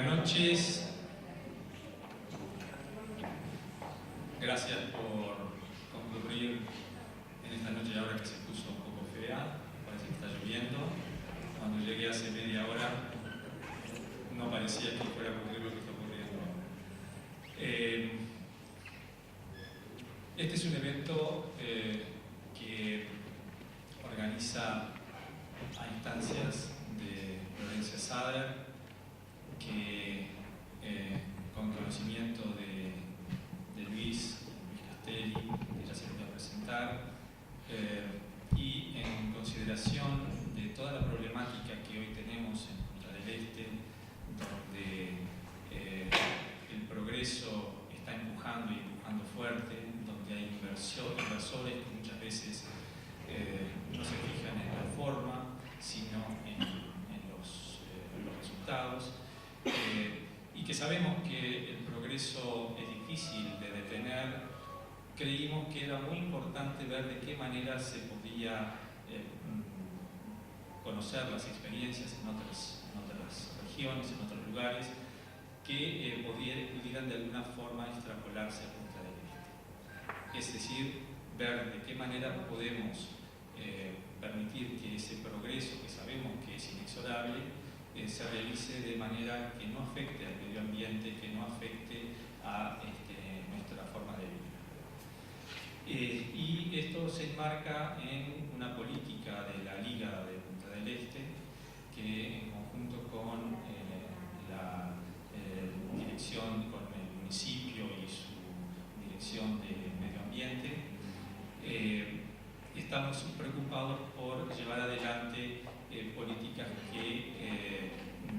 Buenas noches. Gracias por concurrir en esta noche ahora que se puso un poco fea. Parece que está lloviendo. Cuando llegué hace media hora no parecía que fuera a ocurrir lo que está ocurriendo. Este es un evento que organiza a instancias de Florencia Sader, que con conocimiento de Luis Castelli, que ya se lo voy a presentar, y en consideración de toda la problemática que hoy tenemos en Punta del Este, donde el progreso está empujando y empujando fuerte, donde hay inversores que muchas veces no se fijan en la forma, sino en los resultados, y que sabemos que el progreso es difícil de detener. Creímos que era muy importante ver de qué manera se podía conocer las experiencias en otras regiones, en otros lugares, que pudieran de alguna forma extrapolarse a Punta del Este. Es decir, ver de qué manera podemos permitir que ese progreso, que sabemos que es inexorable, se realice de manera que no afecte al medio ambiente, que no afecte a nuestra forma de vida. Y esto se enmarca en una política de la Liga de Punta del Este, que en conjunto con la dirección, con el municipio y su dirección de medio ambiente, estamos preocupados por llevar adelante políticas que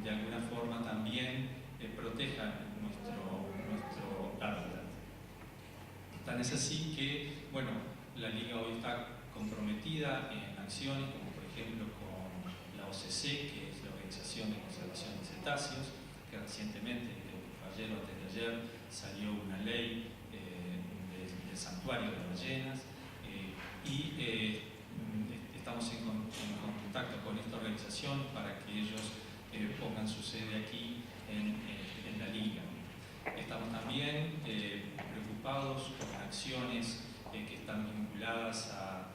de alguna forma también protejan nuestro hábitat. Tan es así que, bueno, la Liga hoy está comprometida en acciones como por ejemplo con la OCC, que es la Organización de Conservación de Cetáceos, que recientemente, creo que fue ayer o antes de ayer, salió una ley del santuario de ballenas, y estamos en contacto con esta organización para que ellos pongan su sede aquí en la Liga. Estamos también preocupados con acciones que están vinculadas a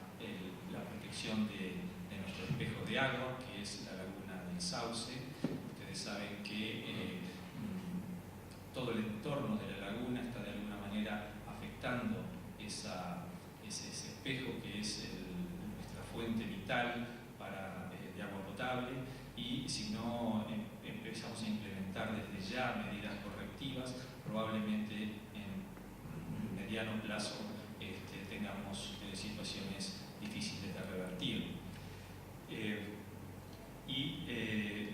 la protección de nuestro espejo de agua, que es la laguna del Sauce. Ustedes saben que todo el entorno de la laguna está de alguna manera afectando ese espejo que es nuestra fuente vital de agua potable, y si no empezamos a implementar desde ya medidas correctivas, probablemente en mediano plazo tengamos situaciones difíciles de revertir.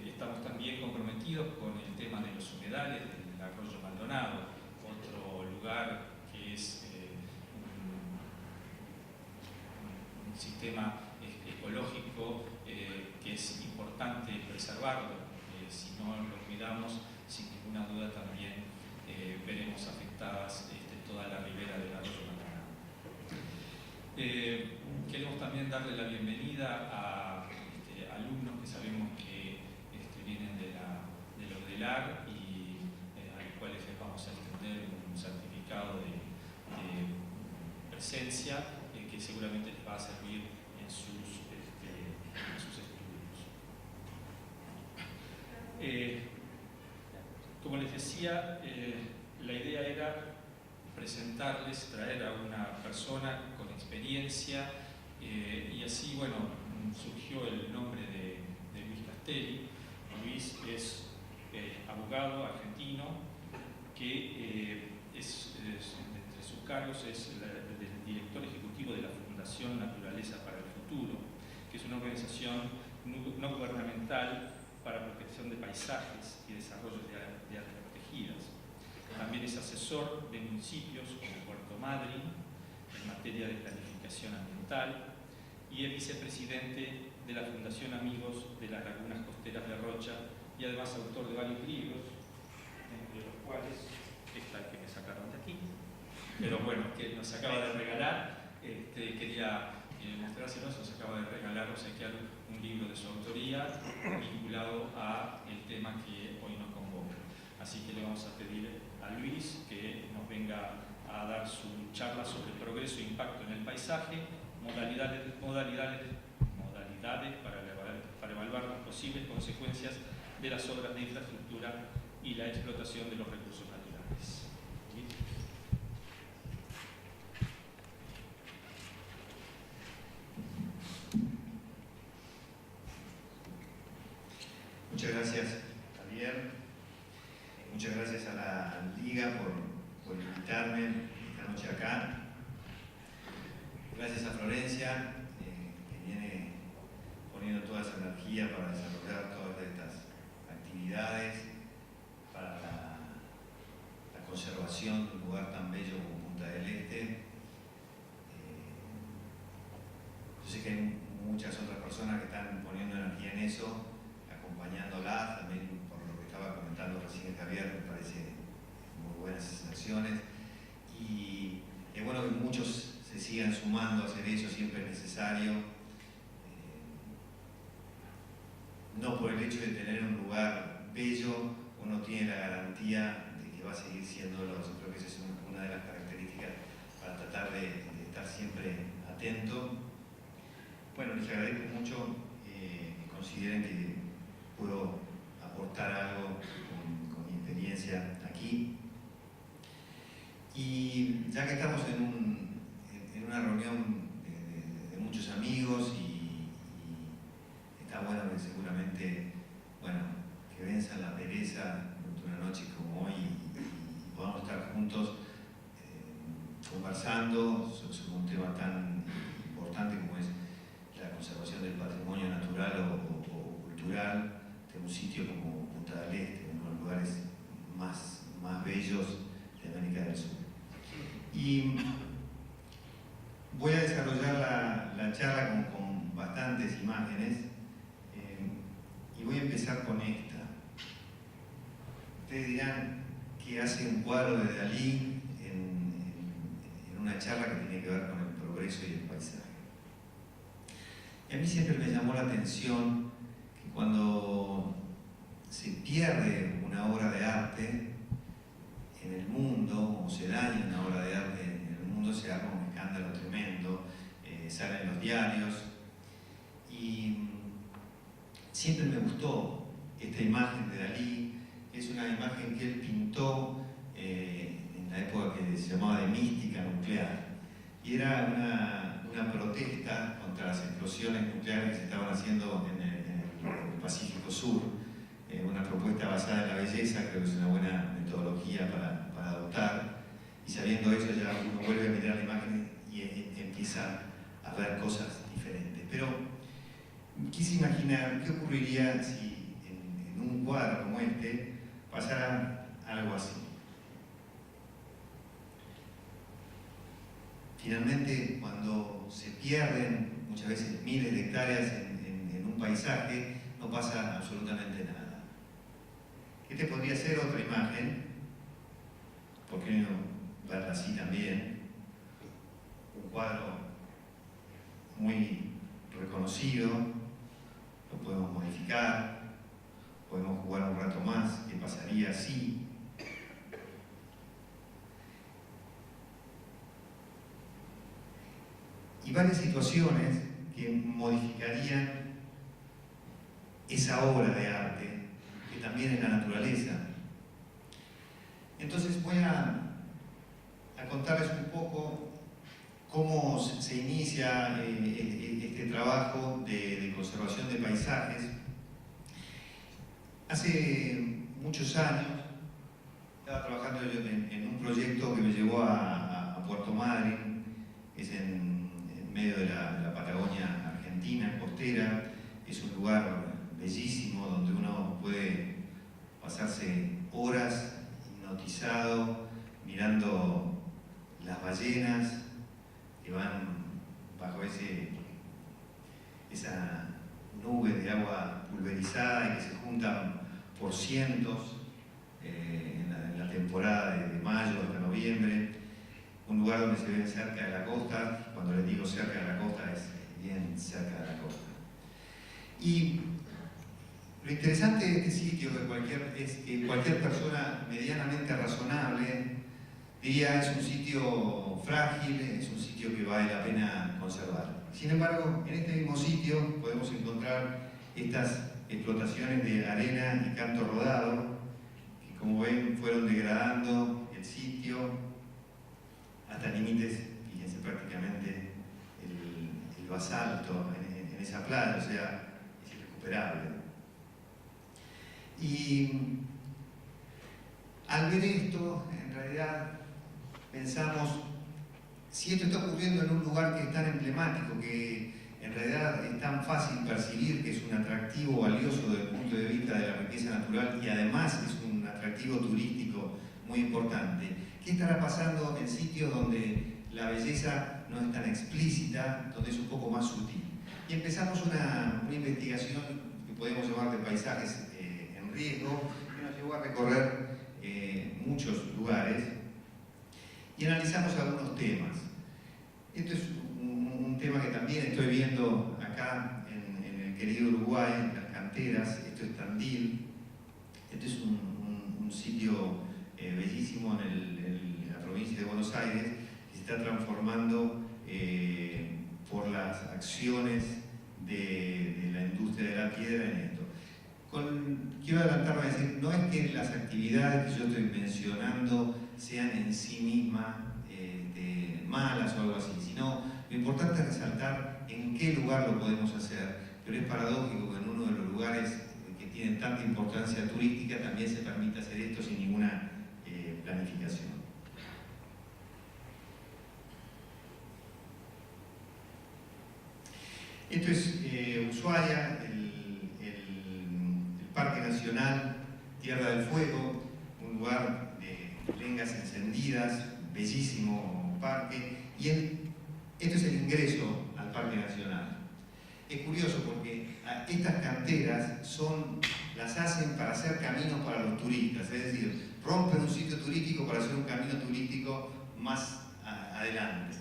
Estamos también comprometidos con el tema de los humedales del arroyo Maldonado, otro lugar que es un sistema ecológico que es importante preservarlo. Si no lo cuidamos, sin ninguna duda también veremos afectadas toda la ribera del arroyo Maldonado. Queremos también darle la bienvenida a alumnos que sabemos que vienen de la ODELAR y a los cuales les vamos a extender un certificado de presencia que seguramente les va a servir en sus estudios. Como les decía, la idea era presentarles, traer a una persona con experiencia, y así, bueno, surgió el nombre de Luis Castelli. Luis es abogado argentino que entre sus cargos es el director ejecutivo de la Fundación Naturaleza para el Futuro, que es una organización no gubernamental para protección de paisajes y desarrollo de áreas protegidas. También es asesor de municipios como Puerto Madryn en materia de planificación ambiental, y es vicepresidente de la Fundación Amigos de las Lagunas Costeras de Rocha, y además autor de varios libros, entre los cuales está el que me sacaron de aquí, pero bueno, que nos acaba de regalar. Quería mostrárselos, nos acaba de regalar obsequiar un libro de su autoría vinculado a el tema que hoy nos convoca. Así que le vamos a pedir a Luis que nos venga a dar su charla sobre progreso e impacto en el paisaje, modalidades para evaluar las posibles consecuencias de las obras de infraestructura y la explotación de los recursos naturales. ¿Sí? Muchas gracias, Javier. Muchas gracias a la Liga por invitarme esta noche acá. Gracias a Florencia, que viene poniendo toda esa energía para desarrollar todas estas actividades, para la conservación de un lugar tan bello como Punta del Este. Yo sé que hay muchas otras personas que están poniendo energía en eso, acompañándolas, también por lo que estaba comentando recién Javier, me parece muy buenas esas acciones. Y es bueno que muchos se sigan sumando a hacer eso, siempre es necesario. No por el hecho de tener un lugar bello, uno tiene la garantía de que va a seguir siéndolo. Yo creo que esa es una de las características para tratar de estar siempre atento. Bueno, les agradezco mucho que consideren que puedo aportar algo con mi experiencia aquí. Y ya que estamos en una reunión de muchos amigos y está bueno que seguramente, que venzan la pereza de una noche como hoy y podamos estar juntos conversando sobre un tema tan importante como es la conservación del patrimonio natural o cultural de un sitio como Punta del Este, uno de los lugares más bellos de América del Sur. Y voy a desarrollar la charla con bastantes imágenes y voy a empezar con esta. Ustedes dirán que hace un cuadro de Dalí en una charla que tiene que ver con el progreso y el paisaje. Y a mí siempre me llamó la atención que cuando se pierde una obra de arte en el mundo, o se daña una obra de arte en el mundo, se arma un escándalo tremendo, salen los diarios. Y siempre me gustó esta imagen de Dalí. Es una imagen que él pintó en la época que se llamaba de mística nuclear. Y era una protesta contra las explosiones nucleares que se estaban haciendo en el Pacífico Sur. Una propuesta basada en la belleza, creo que es una buena metodología para adoptar. Y sabiendo eso, ya uno vuelve a mirar la imagen y empieza a ver cosas diferentes. Pero quise imaginar qué ocurriría si en un cuadro como este pasara algo así. Finalmente, cuando se pierden muchas veces miles de hectáreas en un paisaje, no pasa absolutamente nada. Este podría ser otra imagen, ¿por qué no verla así también? Un cuadro muy reconocido, lo podemos modificar, podemos jugar un rato más, ¿qué pasaría así? Y varias situaciones que modificarían esa obra de arte, que también es la naturaleza. Entonces voy a contarles un poco cómo se inicia este trabajo de conservación de paisajes. Hace muchos años estaba trabajando yo en un proyecto que me llevó a Puerto Madryn, que es en medio de la Patagonia argentina, costera. Es un lugar bellísimo donde uno puede pasarse horas hipnotizado mirando las ballenas que van bajo esa nube de agua pulverizada y que se juntan por cientos en la temporada de mayo hasta noviembre. Un lugar donde se ven cerca de la costa. Cuando les digo cerca de la costa, es bien cerca de la costa. Y Lo interesante de este sitio es que cualquier persona medianamente razonable diría es un sitio frágil, es un sitio que vale la pena conservar. Sin embargo, en este mismo sitio podemos encontrar estas explotaciones de arena y canto rodado, que como ven fueron degradando el sitio hasta límites, fíjense, prácticamente el basalto en esa playa, o sea, es irrecuperable. Y al ver esto, en realidad pensamos, si esto está ocurriendo en un lugar que es tan emblemático, que en realidad es tan fácil percibir que es un atractivo valioso desde el punto de vista de la riqueza natural y además es un atractivo turístico muy importante, ¿qué estará pasando en sitios donde la belleza no es tan explícita, donde es un poco más sutil? Y empezamos una investigación que podemos llamar de paisajes en riesgo, que nos llevó a recorrer muchos lugares y analizamos algunos temas. Esto es un tema que también estoy viendo acá en el querido Uruguay, en las canteras. Esto es Tandil. Este es un sitio bellísimo en la provincia de Buenos Aires, que se está transformando por las acciones de la industria de la piedra en esto. Quiero adelantarme a decir, no es que las actividades que yo estoy mencionando sean en sí mismas malas o algo así, sino lo importante es resaltar en qué lugar lo podemos hacer, pero es paradójico que en uno de los lugares que tienen tanta importancia turística también se permita hacer esto sin ninguna planificación. Esto es Ushuaia, el Parque Nacional Tierra del Fuego, un lugar de lengas encendidas, bellísimo parque, y esto es el ingreso al Parque Nacional. Es curioso porque estas canteras las hacen para hacer caminos para los turistas, es decir, rompen un sitio turístico para hacer un camino turístico más adelante.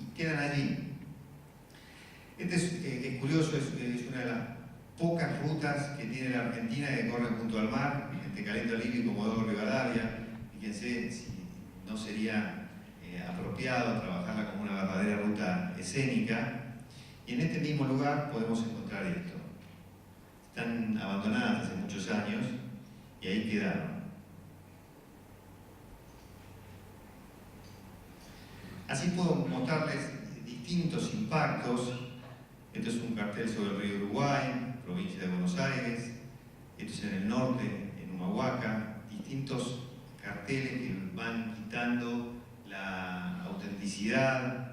Y quedan allí. Este es curioso, es una de las pocas rutas que tiene la Argentina que corren junto al mar, entre Caleta Olivia y Comodoro Rivadavia. Fíjense si no sería apropiado trabajarla como una verdadera ruta escénica. Y en este mismo lugar podemos encontrar esto. Están abandonadas hace muchos años y ahí quedaron. Así puedo mostrarles distintos impactos. Esto es un cartel sobre el río Uruguay, provincia de Buenos Aires. Esto es en el norte, en Humahuaca. Distintos carteles que van quitando la autenticidad.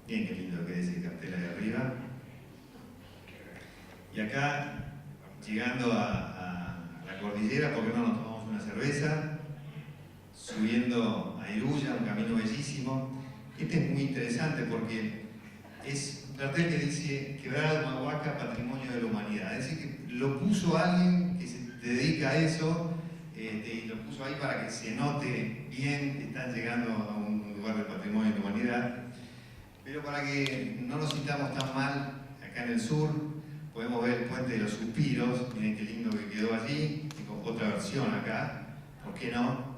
Miren qué lindo que es ese cartel ahí arriba. Y acá, llegando a la cordillera, ¿por qué no nos tomamos una cerveza? Subiendo a Iruya, un camino bellísimo. Este es muy interesante porque es un cartel que dice Quebrada de Humahuaca, Patrimonio de la Humanidad. Es decir, que lo puso alguien que se dedica a eso y lo puso ahí para que se note bien que están llegando a un lugar del patrimonio de la humanidad. Pero para que no nos sintamos tan mal, acá en el sur podemos ver el Puente de los Suspiros. Miren qué lindo que quedó allí. Tengo otra versión acá, ¿por qué no?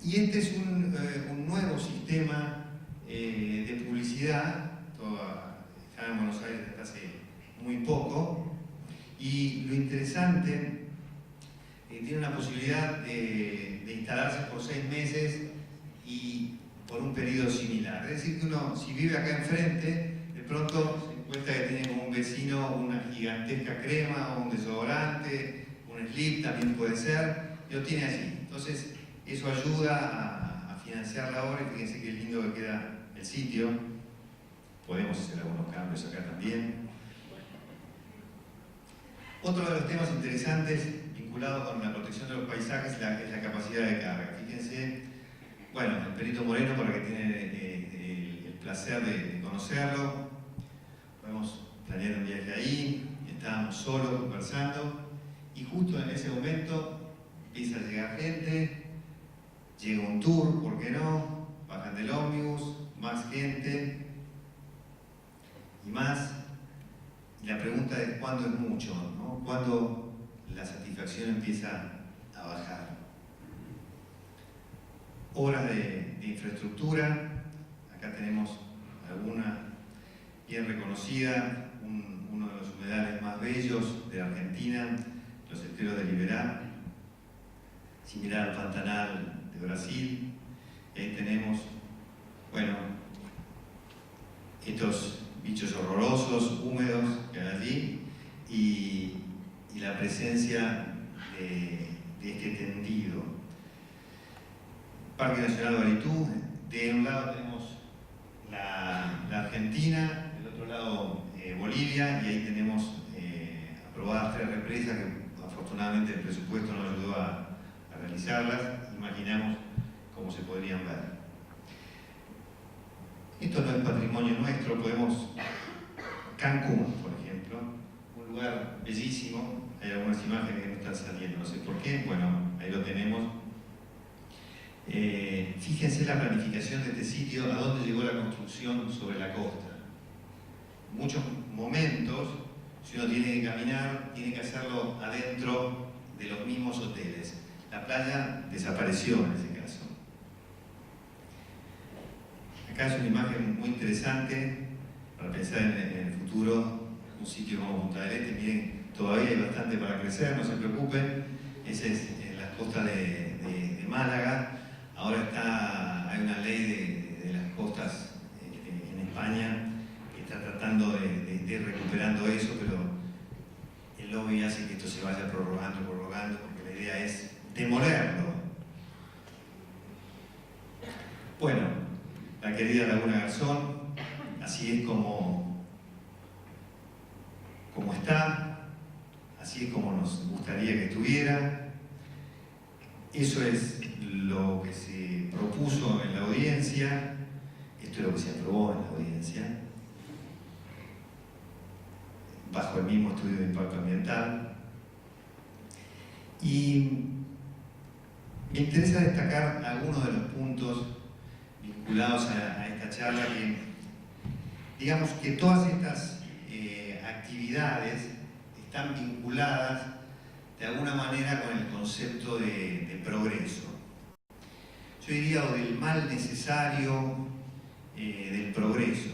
Y este es un nuevo sistema de publicidad, está en Buenos Aires hasta hace muy poco, y lo interesante, tiene una posibilidad de instalarse por 6 meses y por un periodo similar. Es decir, que uno, si vive acá enfrente, de pronto se encuentra que tiene como un vecino una gigantesca crema o un desodorante, un slip también puede ser, y lo tiene allí. Entonces, eso ayuda a financiar la obra y fíjense qué lindo que queda el sitio. Podemos hacer algunos cambios acá también. Otro de los temas interesantes vinculados con la protección de los paisajes es la capacidad de carga. Fíjense, bueno, el Perito Moreno, para que tiene el placer de conocerlo, podemos planear un viaje ahí, estábamos solos conversando y justo en ese momento empieza a llegar gente, llega un tour, ¿por qué no? Bajan del ómnibus, más gente y más. Y la pregunta es ¿cuándo es mucho? ¿No? ¿Cuándo la satisfacción empieza a bajar? Obras de infraestructura, acá tenemos alguna bien reconocida, uno de los humedales más bellos de la Argentina, los esteros de Liberá, similar al Pantanal de Brasil. Y ahí tenemos, bueno, estos bichos horrorosos, húmedos que hay allí, y la presencia de este tendido. Parque Nacional Baritú, de un lado tenemos la Argentina, del otro lado Bolivia, y ahí tenemos aprobadas 3 represas que afortunadamente el presupuesto nos ayudó a realizarlas. Imaginamos cómo se podrían ver. Esto no es patrimonio nuestro, podemos... Cancún, por ejemplo, un lugar bellísimo, hay algunas imágenes que no están saliendo, no sé por qué, bueno, ahí lo tenemos. Fíjense la planificación de este sitio, a dónde llegó la construcción sobre la costa. Muchos momentos, si uno tiene que caminar, tiene que hacerlo adentro de los mismos hoteles. La playa desapareció en ese caso. Acá es una imagen muy interesante para pensar en el futuro, un sitio como Punta del Este. Miren, todavía hay bastante para crecer, no se preocupen. Esa es las costas de Málaga. Ahora hay una ley de las costas en España que está tratando de ir recuperando eso, pero el lobby hace que esto se vaya prorrogando, porque la idea es demolerlo. Bueno, la querida Laguna Garzón, así es como está, así es como nos gustaría que estuviera. Eso es lo que se propuso en la audiencia, esto es lo que se aprobó en la audiencia, bajo el mismo estudio de impacto ambiental. Y me interesa destacar algunos de los puntos vinculados a esta charla, que digamos que todas estas actividades están vinculadas de alguna manera con el concepto de progreso. Yo diría, o del mal necesario del progreso.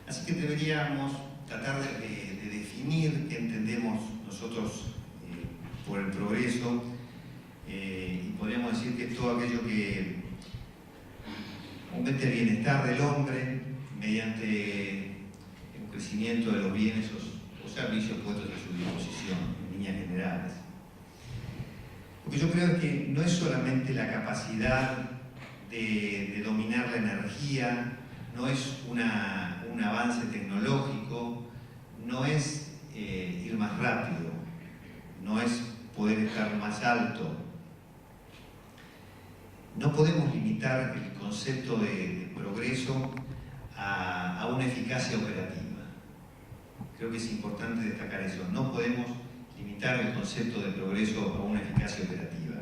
Así que deberíamos tratar de definir qué entendemos nosotros por el progreso, y podríamos decir que es todo aquello que aumente el bienestar del hombre mediante un crecimiento de los bienes o servicios puestos a su disposición, en líneas generales. Lo que yo creo es que no es solamente la capacidad de dominar la energía, no es un avance tecnológico, no es ir más rápido, no es poder estar más alto. No podemos limitar el concepto de progreso a una eficacia operativa. Creo que es importante destacar eso. No podemos limitar el concepto de progreso a una eficacia operativa.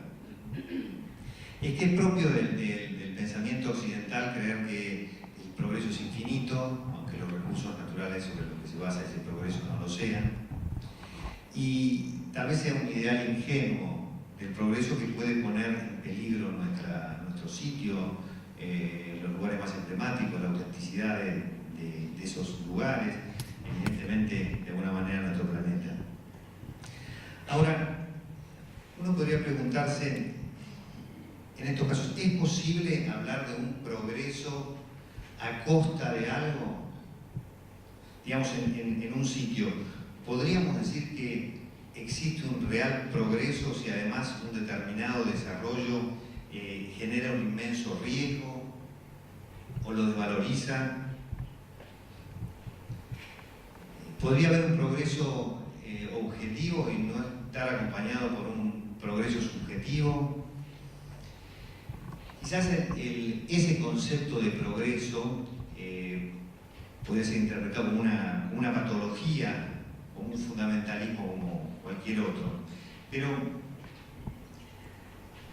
Es que es propio del pensamiento occidental creer que el progreso es infinito, aunque los recursos naturales sobre los que se basa ese progreso no lo sean. Y tal vez sea un ideal ingenuo del progreso que puede poner en peligro nuestro sitio, los lugares más emblemáticos, la autenticidad de esos lugares, evidentemente de alguna manera nuestro planeta. Ahora, uno podría preguntarse, en estos casos, ¿es posible hablar de un progreso a costa de algo? Digamos, en un sitio, ¿podríamos decir que existe un real progreso si además un determinado desarrollo genera un inmenso riesgo o lo desvaloriza? ¿Podría haber un progreso objetivo y no estar acompañado por un progreso subjetivo? Quizás ese concepto de progreso puede ser interpretado como una patología, como un fundamentalismo como cualquier otro. Pero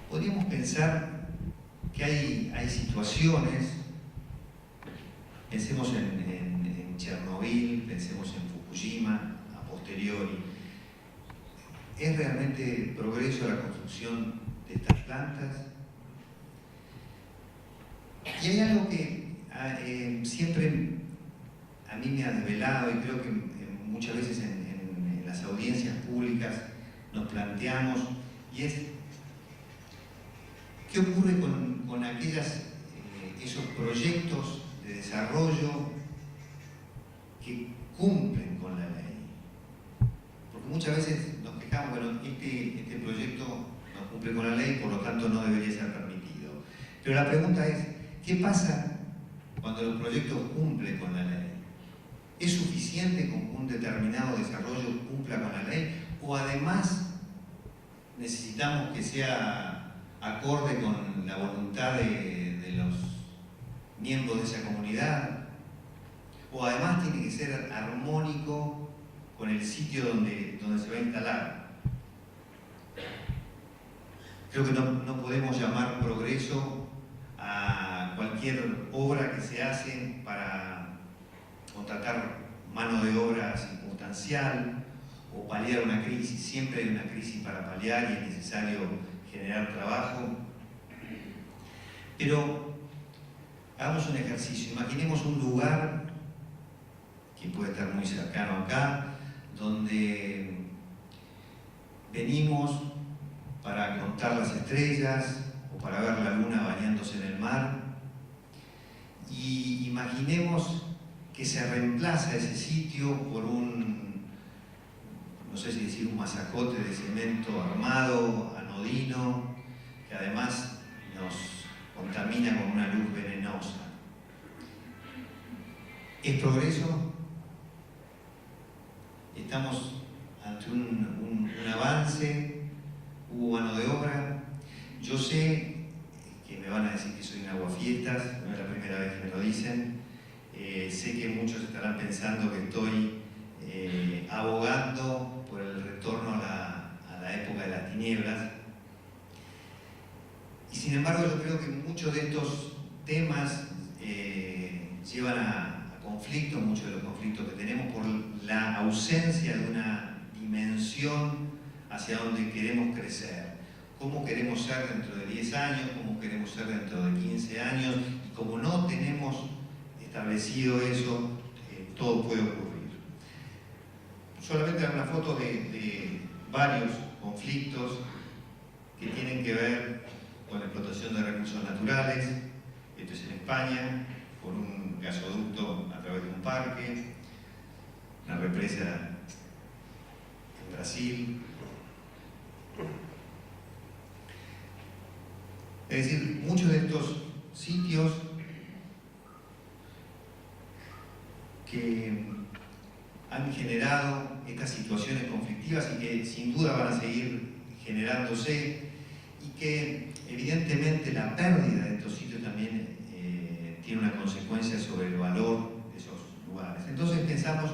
podríamos pensar que hay situaciones, pensemos en Chernobyl, pensemos en Fukushima, a posteriori. ¿Es realmente progreso la construcción de estas plantas? Y hay algo que siempre a mí me ha desvelado, y creo que muchas veces en las audiencias públicas nos planteamos, y es ¿qué ocurre con esos proyectos de desarrollo que cumplen con la ley? Porque muchas veces nos quejamos, bueno, este proyecto no cumple con la ley, por lo tanto no debería ser permitido. Pero la pregunta es, ¿qué pasa cuando los proyectos cumplen con la ley? ¿Es suficiente con que un determinado desarrollo cumpla con la ley? ¿O además necesitamos que sea acorde con la voluntad de los miembros de esa comunidad? ¿O además tiene que ser armónico con el sitio donde se va a instalar? Creo que no podemos llamar progreso a cualquier obra que se hace para contratar mano de obra circunstancial o paliar una crisis. Siempre hay una crisis para paliar y es necesario generar trabajo. Pero hagamos un ejercicio. Imaginemos un lugar que puede estar muy cercano acá, donde venimos para contar las estrellas o para ver la luna bañándose en el mar, y imaginemos que se reemplaza ese sitio por no sé si decir un masacote de cemento armado, anodino, que además nos contamina con una luz venenosa. ¿Es progreso? ¿Estamos ante un avance? ¿Hubo mano de obra? Yo sé que me van a decir que soy un aguafiestas, no es la primera vez que me lo dicen. Sé que muchos estarán pensando que estoy abogando por el retorno a la época de las tinieblas. Y sin embargo yo creo que muchos de estos temas llevan a conflictos, muchos de los conflictos que tenemos por la ausencia de una dimensión hacia donde queremos crecer. Cómo queremos ser dentro de 10 años, cómo queremos ser dentro de 15 años, y como no tenemos establecido eso, todo puede ocurrir. Solamente una foto de varios conflictos que tienen que ver con la explotación de recursos naturales. Esto es en España, por un gasoducto a través de un parque, una represa en Brasil. Es decir, muchos de estos sitios que han generado estas situaciones conflictivas y que sin duda van a seguir generándose, y que evidentemente la pérdida de estos sitios también tiene una consecuencia sobre el valor de esos lugares. Entonces pensamos,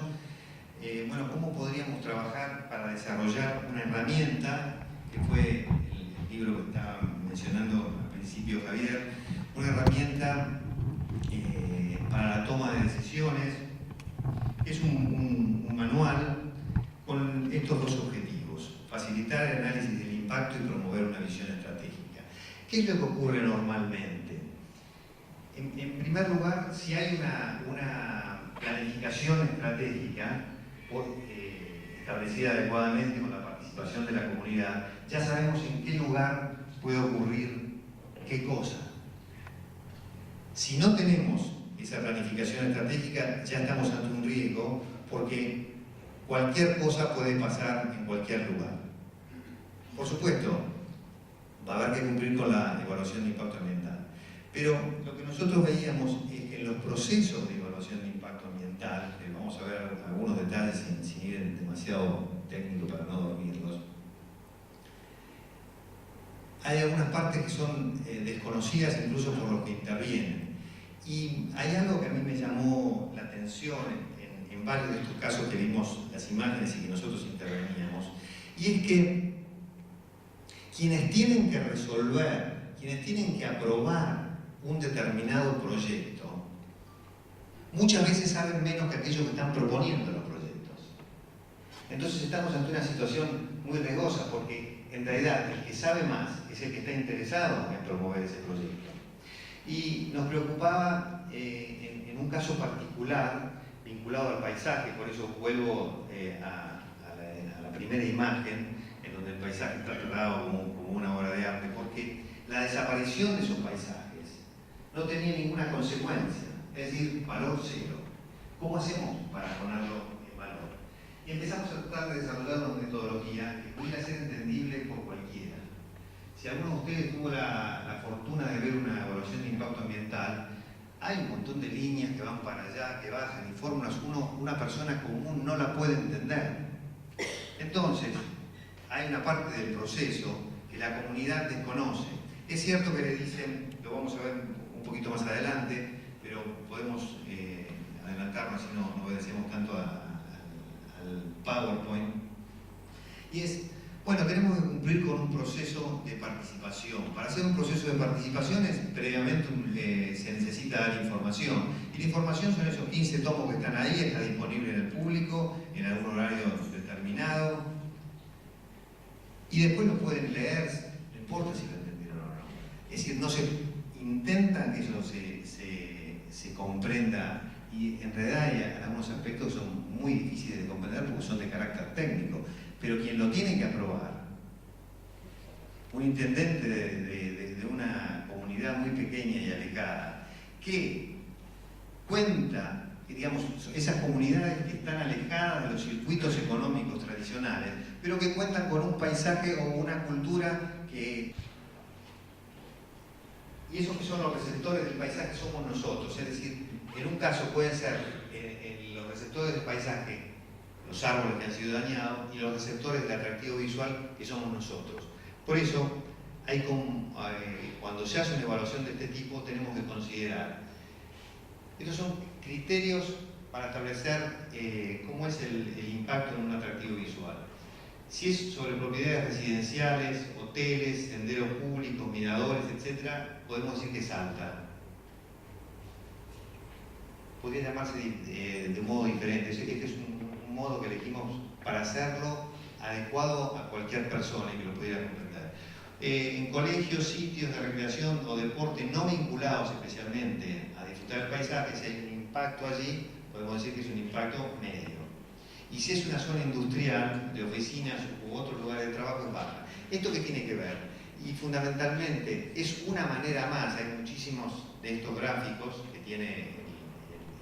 bueno, ¿cómo podríamos trabajar para desarrollar una herramienta, que fue el libro que estaba mencionando al principio Javier, una herramienta para la toma de decisiones? Es un manual con estos dos objetivos: facilitar el análisis del impacto y promover una visión estratégica. ¿Qué es lo que ocurre normalmente? En primer lugar, si hay una planificación estratégica establecida adecuadamente con la participación de la comunidad, ya sabemos en qué lugar puede ocurrir qué cosa. Si no tenemos esa planificación estratégica, ya estamos ante un riesgo, porque cualquier cosa puede pasar en cualquier lugar. Por supuesto, va a haber que cumplir con la evaluación de impacto ambiental, pero lo que nosotros veíamos es que en los procesos de evaluación de impacto ambiental, vamos a ver algunos detalles sin ir demasiado técnico para no dormirlos, hay algunas partes que son desconocidas incluso por los que intervienen. Y hay algo que a mí me llamó la atención en varios de estos casos que vimos las imágenes y que nosotros interveníamos, y es que quienes tienen que resolver, quienes tienen que aprobar un determinado proyecto, muchas veces saben menos que aquellos que están proponiendo los proyectos. Entonces estamos ante una situación muy riesgosa, porque en realidad el que sabe más es el que está interesado en promover ese proyecto. Y nos preocupaba en un caso particular vinculado al paisaje, por eso vuelvo a la primera imagen, en donde el paisaje está tratado como una obra de arte, porque la desaparición de esos paisajes no tenía ninguna consecuencia, es decir, valor cero. ¿Cómo hacemos para ponerlo en valor? Y empezamos a tratar de desarrollar una metodología que pudiera ser entendible por cualquiera. Si alguno de ustedes tuvo la fortuna de ver una evaluación de impacto ambiental, hay un montón de líneas que van para allá, que bajan, y fórmulas, una persona común no la puede entender. Entonces, hay una parte del proceso que la comunidad desconoce. Es cierto que le dicen, lo vamos a ver un poquito más adelante, pero podemos adelantarnos si no obedecemos tanto al PowerPoint. Y es, bueno, tenemos que cumplir con un proceso de participación. Para hacer un proceso de participación previamente se necesita dar información. Y la información son esos 15 tomos que están ahí, está disponible en el público, en algún horario determinado. Y después lo pueden leer, no importa si lo entendieron o no. Es decir, no se intentan que eso se comprenda, y en realidad hay algunos aspectos que son muy difíciles de comprender porque son de carácter técnico, pero quien lo tiene que aprobar, un intendente de una comunidad muy pequeña y alejada, que cuenta, digamos, esas comunidades que están alejadas de los circuitos económicos tradicionales, pero que cuentan con un paisaje o una cultura que... Y esos que son los receptores del paisaje somos nosotros, es decir, en un caso pueden ser en los receptores del paisaje los árboles que han sido dañados, y los receptores del atractivo visual que somos nosotros. Por eso, cuando se hace una evaluación de este tipo, tenemos que considerar. Estos son criterios para establecer cómo es el impacto en un atractivo visual. Si es sobre propiedades residenciales, hoteles, senderos públicos, miradores, etc., podemos decir que es alta. Podría llamarse de un modo diferente. Este es un modo que elegimos para hacerlo adecuado a cualquier persona y que lo pudiera comprender. En colegios, sitios de recreación o deporte no vinculados especialmente a disfrutar del paisaje, si hay un impacto allí, podemos decir que es un impacto medio. Y si es una zona industrial, de oficinas u otros lugares de trabajo, es baja. ¿Esto qué tiene que ver? Y fundamentalmente es una manera más, hay muchísimos de estos gráficos que tiene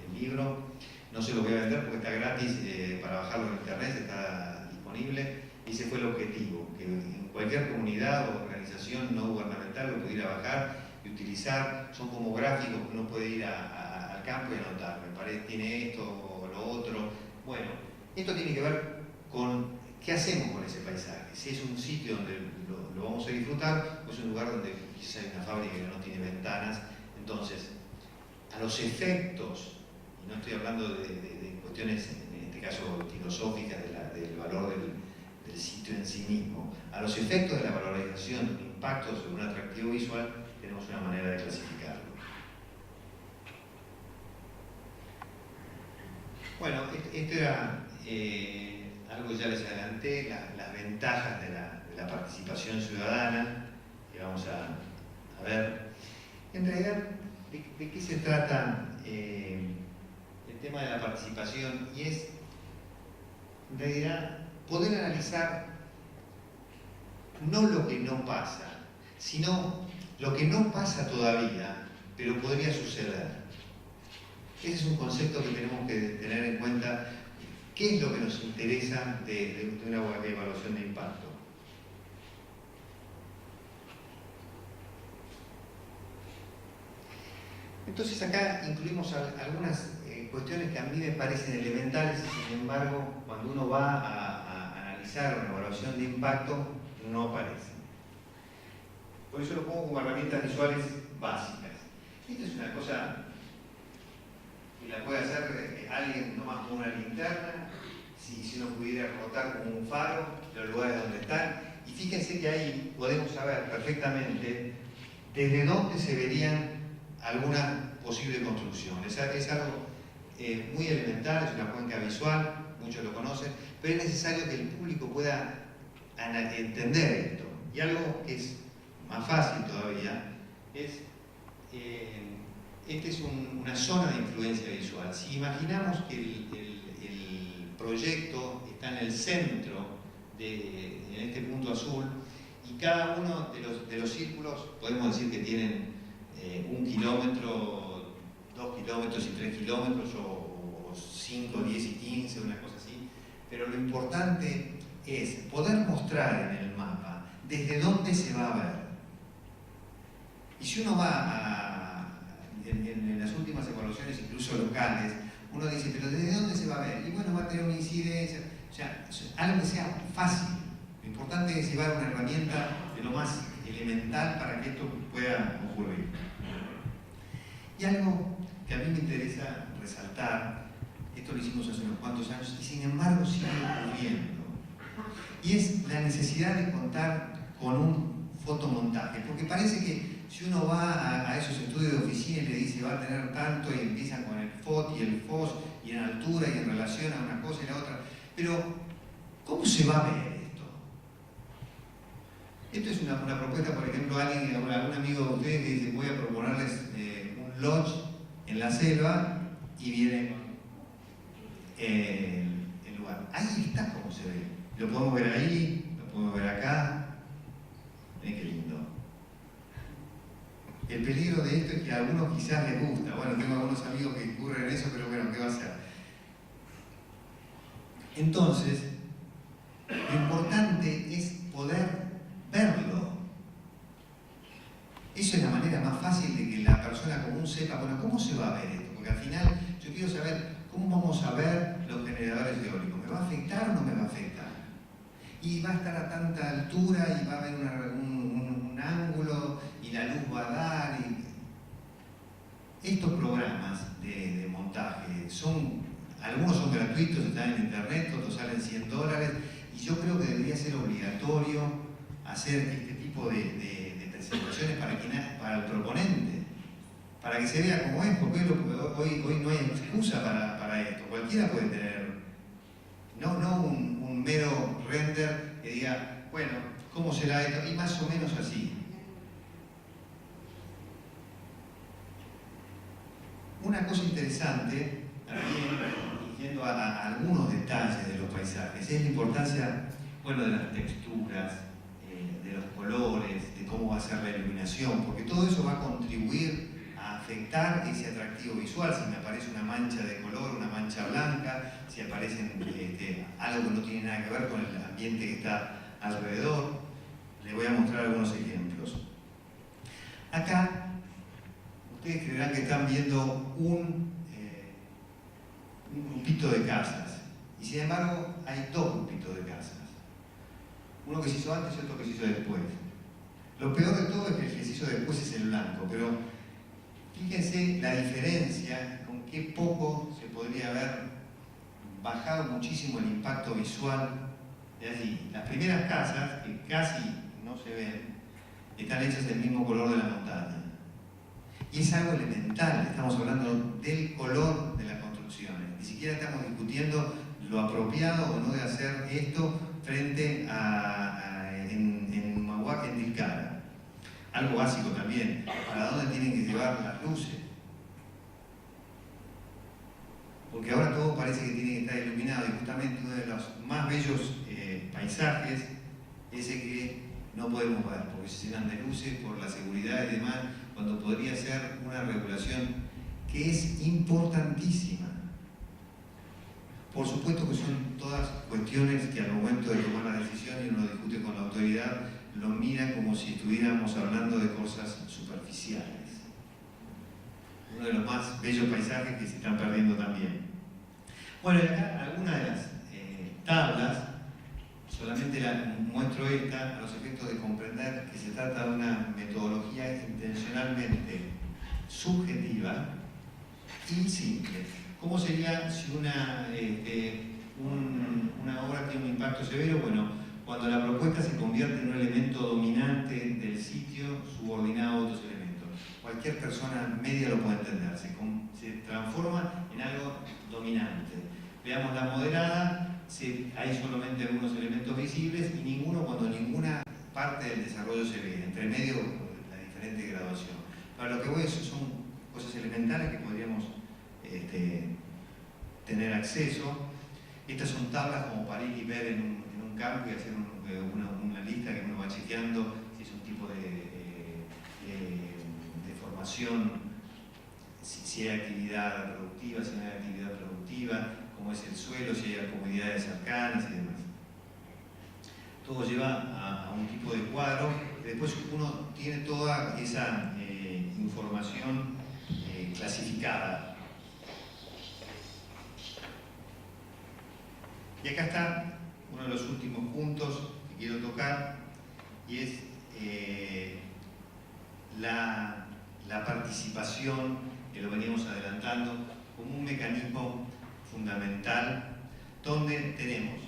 el libro, no se lo voy a vender porque está gratis, para bajarlo en internet está disponible, y ese fue el objetivo, que en cualquier comunidad o organización no gubernamental lo pudiera bajar y utilizar. Son como gráficos que uno puede ir al campo y anotar, me parece, tiene esto o lo otro. Bueno, esto tiene que ver con qué hacemos con ese paisaje, si es un sitio donde lo vamos a disfrutar, o es un lugar donde quizás hay una fábrica que no tiene ventanas. Entonces, a los efectos, y no estoy hablando de cuestiones, en este caso filosóficas, del valor del sitio en sí mismo, a los efectos de la valorización del impacto sobre un atractivo visual, tenemos una manera de clasificarlo. Bueno, esto era algo que ya les adelanté, las ventajas de la participación ciudadana, que vamos a ver. En realidad, ¿de qué se trata el tema de la participación? Y es, en realidad, poder analizar no lo que no pasa, sino lo que no pasa todavía, pero podría suceder. Ese es un concepto que tenemos que tener en cuenta. ¿Qué es lo que nos interesa de una evaluación de impacto? Entonces acá incluimos algunas cuestiones que a mí me parecen elementales y sin embargo cuando uno va a analizar una evaluación de impacto no aparecen. Por eso lo pongo como herramientas visuales básicas. Esta es una cosa que la puede hacer alguien nomás con una linterna, si uno pudiera rotar como un faro los lugares donde están. Y fíjense que ahí podemos saber perfectamente desde dónde se verían alguna posible construcción. Es algo muy elemental, es una cuenca visual, muchos lo conocen, pero es necesario que el público pueda entender esto. Y algo que es más fácil todavía es, esta es una zona de influencia visual. Si imaginamos que el proyecto está en el centro, en este punto azul, y cada uno de los círculos podemos decir que tienen 1 kilómetro, 2 kilómetros y 3 kilómetros, o 5, 10 y 15, una cosa así. Pero lo importante es poder mostrar en el mapa desde dónde se va a ver. Y si uno va en las últimas evaluaciones, incluso locales, uno dice, pero ¿desde dónde se va a ver? Y bueno, va a tener una incidencia, o sea, algo que sea fácil. Lo importante es llevar una herramienta de lo más elemental para que esto pueda ocurrir. Y algo que a mí me interesa resaltar, esto lo hicimos hace unos cuantos años y sin embargo sigue ocurriendo, y es la necesidad de contar con un fotomontaje, porque parece que si uno va a esos estudios de oficina y le dice va a tener tanto y empiezan con el FOT y el FOS y en altura y en relación a una cosa y la otra, pero ¿cómo se va a ver esto? Esto es una propuesta, por ejemplo, algún amigo de ustedes que dice voy a proponerles un lodge en la selva y viene el lugar. Ahí está como se ve. Lo podemos ver ahí, lo podemos ver acá. Miren qué lindo. El peligro de esto es que a algunos quizás les gusta. Bueno, tengo algunos amigos que incurren en eso, pero bueno, ¿qué va a hacer? Entonces, lo importante es poder verlo. Eso es la manera más fácil de que la persona común sepa, bueno, ¿cómo se va a ver esto? Porque al final yo quiero saber cómo vamos a ver los generadores eólicos. ¿Me va a afectar o no me va a afectar? Y va a estar a tanta altura y va a haber un ángulo y la luz va a dar. Estos programas de montaje algunos son gratuitos, están en internet, otros salen $100, y yo creo que debería ser obligatorio hacer este tipo de presentaciones para el proponente, para que se vea cómo es, porque hoy no hay excusa para esto. Cualquiera puede tener, no un mero render que diga, bueno, ¿cómo será esto? Y más o menos así. Una cosa interesante, también, yendo a algunos detalles de los paisajes, es la importancia, bueno, de las texturas, de los colores, de cómo va a ser la iluminación, porque todo eso va a contribuir a afectar ese atractivo visual. Si me aparece una mancha de color, una mancha blanca, si aparece algo que no tiene nada que ver con el ambiente que está alrededor. Les voy a mostrar algunos ejemplos. Acá, ustedes creerán que están viendo un grupito de casas, y sin embargo hay 2 grupitos de casas. Uno que se hizo antes y otro que se hizo después. Lo peor de todo es que el que se hizo después es el blanco, pero fíjense la diferencia, con qué poco se podría haber bajado muchísimo el impacto visual de allí. Las primeras casas, que casi no se ven, están hechas del mismo color de la montaña. Y es algo elemental, estamos hablando del color de las construcciones. Ni siquiera estamos discutiendo lo apropiado o no de hacer esto frente en Humahuaca, en Tilcara. Algo básico también, ¿para dónde tienen que llevar las luces? Porque ahora todo parece que tiene que estar iluminado, y justamente uno de los más bellos paisajes es el que no podemos ver, porque se llenan de luces por la seguridad y demás, cuando podría ser una regulación que es importantísima. Por supuesto que son todas cuestiones que al momento de tomar la decisión y uno discute con la autoridad, lo mira como si estuviéramos hablando de cosas superficiales. Uno de los más bellos paisajes que se están perdiendo también. Bueno, acá algunas de las tablas, solamente muestro esta a los efectos de comprender que se trata de una metodología intencionalmente subjetiva y simple. ¿Cómo sería si una obra tiene un impacto severo? Bueno, cuando la propuesta se convierte en un elemento dominante del sitio subordinado a otros elementos. Cualquier persona media lo puede entender, se transforma en algo dominante. Veamos la moderada, hay solamente algunos elementos visibles y ninguno cuando ninguna parte del desarrollo se ve, entre medio la diferente graduación. Para lo que voy, eso son cosas elementales que podríamos tener acceso. Estas son tablas como para ir y ver en un campo y hacer una lista que uno va chequeando si es un tipo de formación, si hay actividad productiva, si no hay actividad productiva, cómo es el suelo, si hay comunidades cercanas y demás. Todo lleva a un tipo de cuadro, y después uno tiene toda esa información clasificada. Y acá está uno de los últimos puntos que quiero tocar, y es la participación, que lo veníamos adelantando, como un mecanismo fundamental, donde tenemos,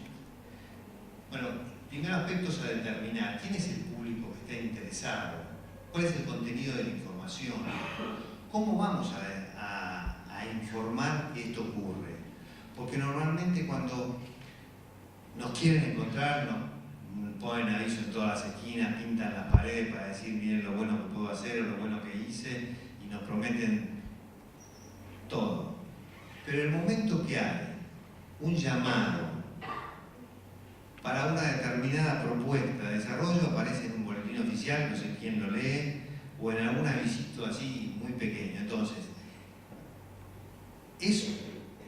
bueno, primeros aspectos a determinar: ¿quién es el público que está interesado? ¿Cuál es el contenido de la información? ¿Cómo vamos a informar que esto ocurre? Porque normalmente cuando nos quieren encontrar, nos ponen aviso en todas las esquinas, pintan las paredes para decir miren lo bueno que puedo hacer o lo bueno que hice, y nos prometen todo. Pero el momento que hay un llamado para una determinada propuesta de desarrollo, aparece en un boletín oficial, no sé quién lo lee, o en algún avisito así muy pequeño. Entonces, eso,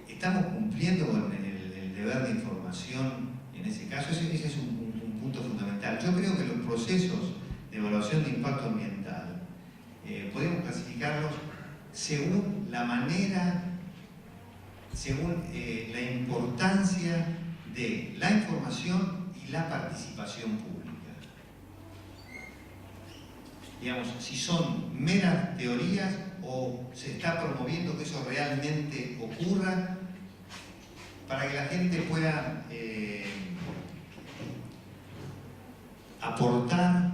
estamos cumpliendo con el deber de información en ese caso. Ese es un punto fundamental. Yo creo que los procesos de evaluación de impacto ambiental podemos clasificarlos según la manera, según la importancia de la información y la participación pública. Digamos, si son meras teorías o se está promoviendo que eso realmente ocurra para que la gente pueda aportar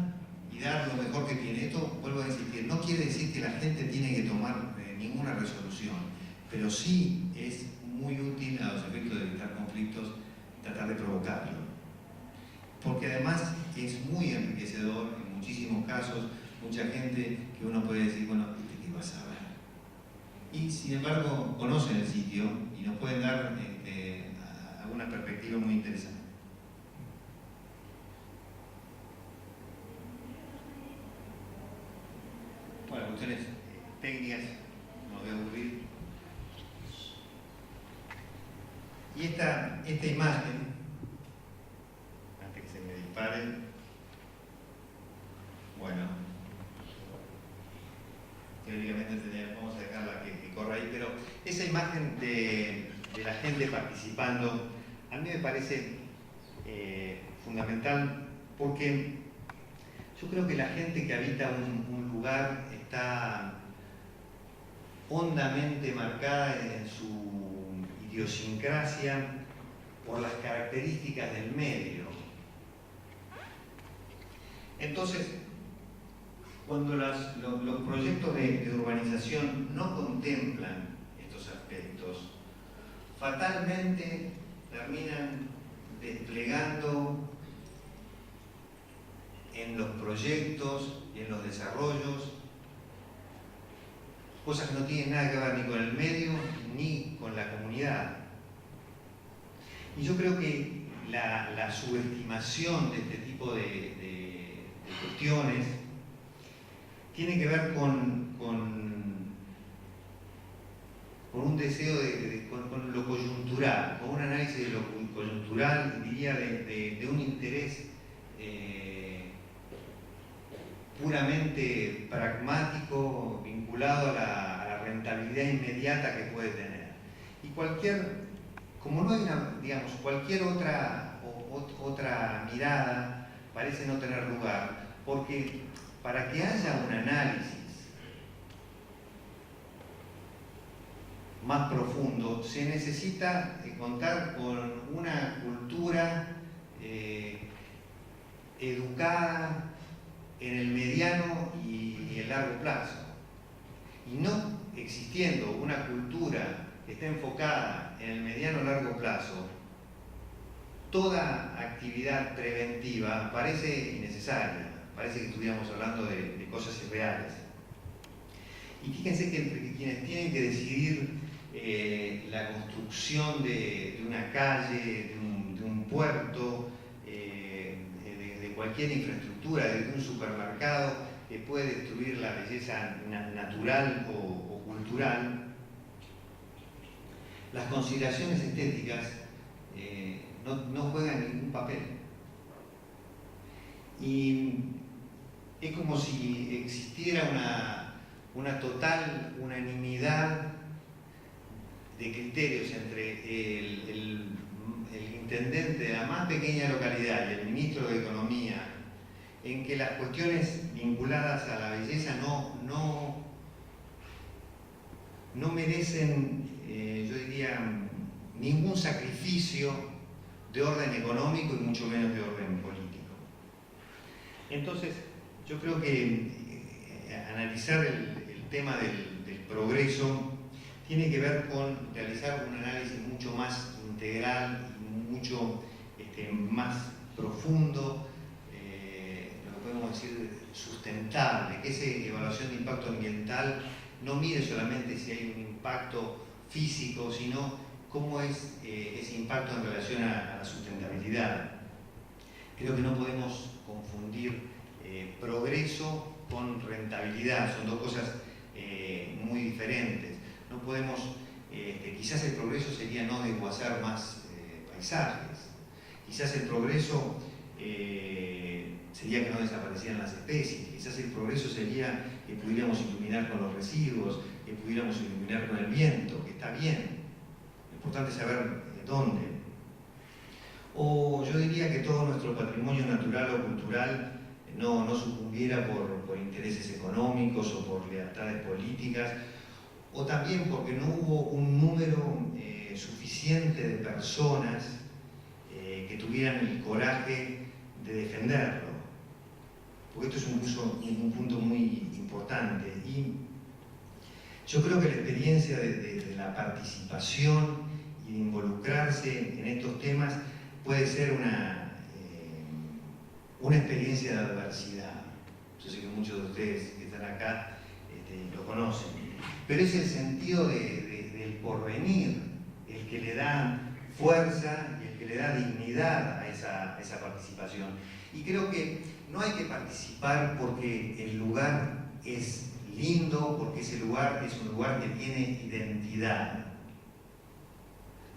y dar lo mejor que tiene. Esto, vuelvo a insistir, no quiere decir que la gente tiene que tomar ninguna resolución, pero sí es muy útil a los efectos de evitar conflictos tratar de provocarlo. Porque además es muy enriquecedor en muchísimos casos, mucha gente que uno puede decir, bueno, ¿qué vas a ver? Y sin embargo conocen el sitio y nos pueden dar alguna perspectiva muy interesante. Bueno, cuestiones técnicas, no voy a aburrir. Y esta imagen, antes que se me dispare, bueno, teóricamente vamos a dejarla que corra ahí, pero esa imagen de la gente participando, a mí me parece fundamental, porque yo creo que la gente que habita un lugar está hondamente marcada en su idiosincrasia por las características del medio. Entonces, cuando los proyectos de urbanización no contemplan estos aspectos, fatalmente terminan desplegando en los proyectos y en los desarrollos cosas que no tienen nada que ver ni con el medio ni con la comunidad. Y yo creo que la subestimación de este tipo de cuestiones tiene que ver con un deseo con lo coyuntural, con un análisis de lo coyuntural, diría de un interés puramente pragmático, vinculado a la rentabilidad inmediata que puede tener. Y como no hay digamos, cualquier otra mirada parece no tener lugar, porque para que haya un análisis más profundo se necesita contar con una cultura educada en el mediano y el largo plazo. Y no existiendo una cultura está enfocada en el mediano o largo plazo, toda actividad preventiva parece innecesaria, parece que estuviéramos hablando de cosas irreales. Y fíjense que entre quienes tienen que decidir la construcción de una calle, de un puerto, de cualquier infraestructura, desde un supermercado que puede destruir la belleza natural o cultural, las consideraciones estéticas no juegan ningún papel. Y es como si existiera una total unanimidad de criterios entre el intendente de la más pequeña localidad y el ministro de Economía, en que las cuestiones vinculadas a la belleza no merecen, yo diría, ningún sacrificio de orden económico y mucho menos de orden político. Entonces, yo creo que analizar el tema del progreso tiene que ver con realizar un análisis mucho más integral, mucho más profundo, lo que podemos decir sustentable, que esa evaluación de impacto ambiental no mide solamente si hay un impacto físico, sino cómo es ese impacto en relación a la sustentabilidad. Creo que no podemos confundir progreso con rentabilidad, son dos cosas muy diferentes. No podemos, quizás el progreso sería no desguazar más paisajes, quizás el progreso sería que no desaparecieran las especies, quizás el progreso sería que pudiéramos iluminar con los residuos, que pudiéramos iluminar con el viento, que está bien, lo importante es saber dónde. O yo diría que todo nuestro patrimonio natural o cultural no sucumbiera por intereses económicos o por lealtades políticas, o también porque no hubo un número suficiente de personas que tuvieran el coraje de defenderlo. Porque esto es un punto muy importante. Y yo creo que la experiencia de la participación y de involucrarse en estos temas puede ser una experiencia de adversidad. Yo sé que muchos de ustedes que están acá lo conocen. Pero es el sentido del porvenir el que le da fuerza y el que le da dignidad a esa participación. Y creo que no hay que participar porque el lugar es lindo, porque ese lugar es un lugar que tiene identidad.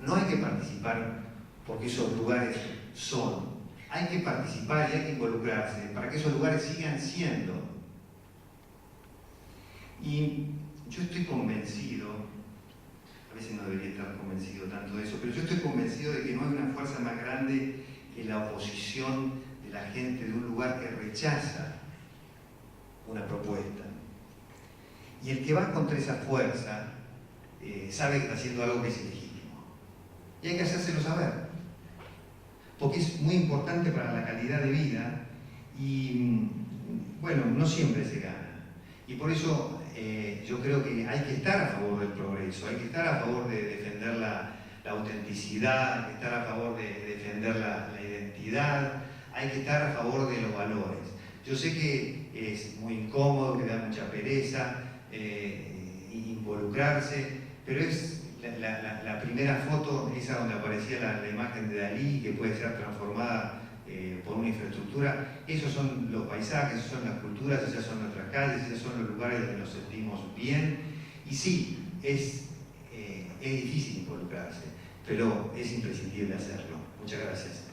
No hay que participar porque esos lugares son. Hay que participar y hay que involucrarse para que esos lugares sigan siendo. Y yo estoy convencido, a veces no debería estar convencido tanto de eso, pero yo estoy convencido de que no hay una fuerza más grande que la oposición de la gente de un lugar que rechaza una propuesta. Y el que va contra esa fuerza sabe que está haciendo algo que es ilegítimo. Y hay que hacérselo saber, porque es muy importante para la calidad de vida y, bueno, no siempre se gana. Y por eso yo creo que hay que estar a favor del progreso, hay que estar a favor de defender la autenticidad, hay que estar a favor de defender la identidad, hay que estar a favor de los valores. Yo sé que es muy incómodo, que da mucha pereza involucrarse, pero es la primera foto, esa donde aparecía la imagen de Dalí, que puede ser transformada por una infraestructura. Esos son los paisajes, esas son las culturas, esas son nuestras calles, esos son los lugares donde nos sentimos bien. Y sí, es difícil involucrarse, pero es imprescindible hacerlo. Muchas gracias.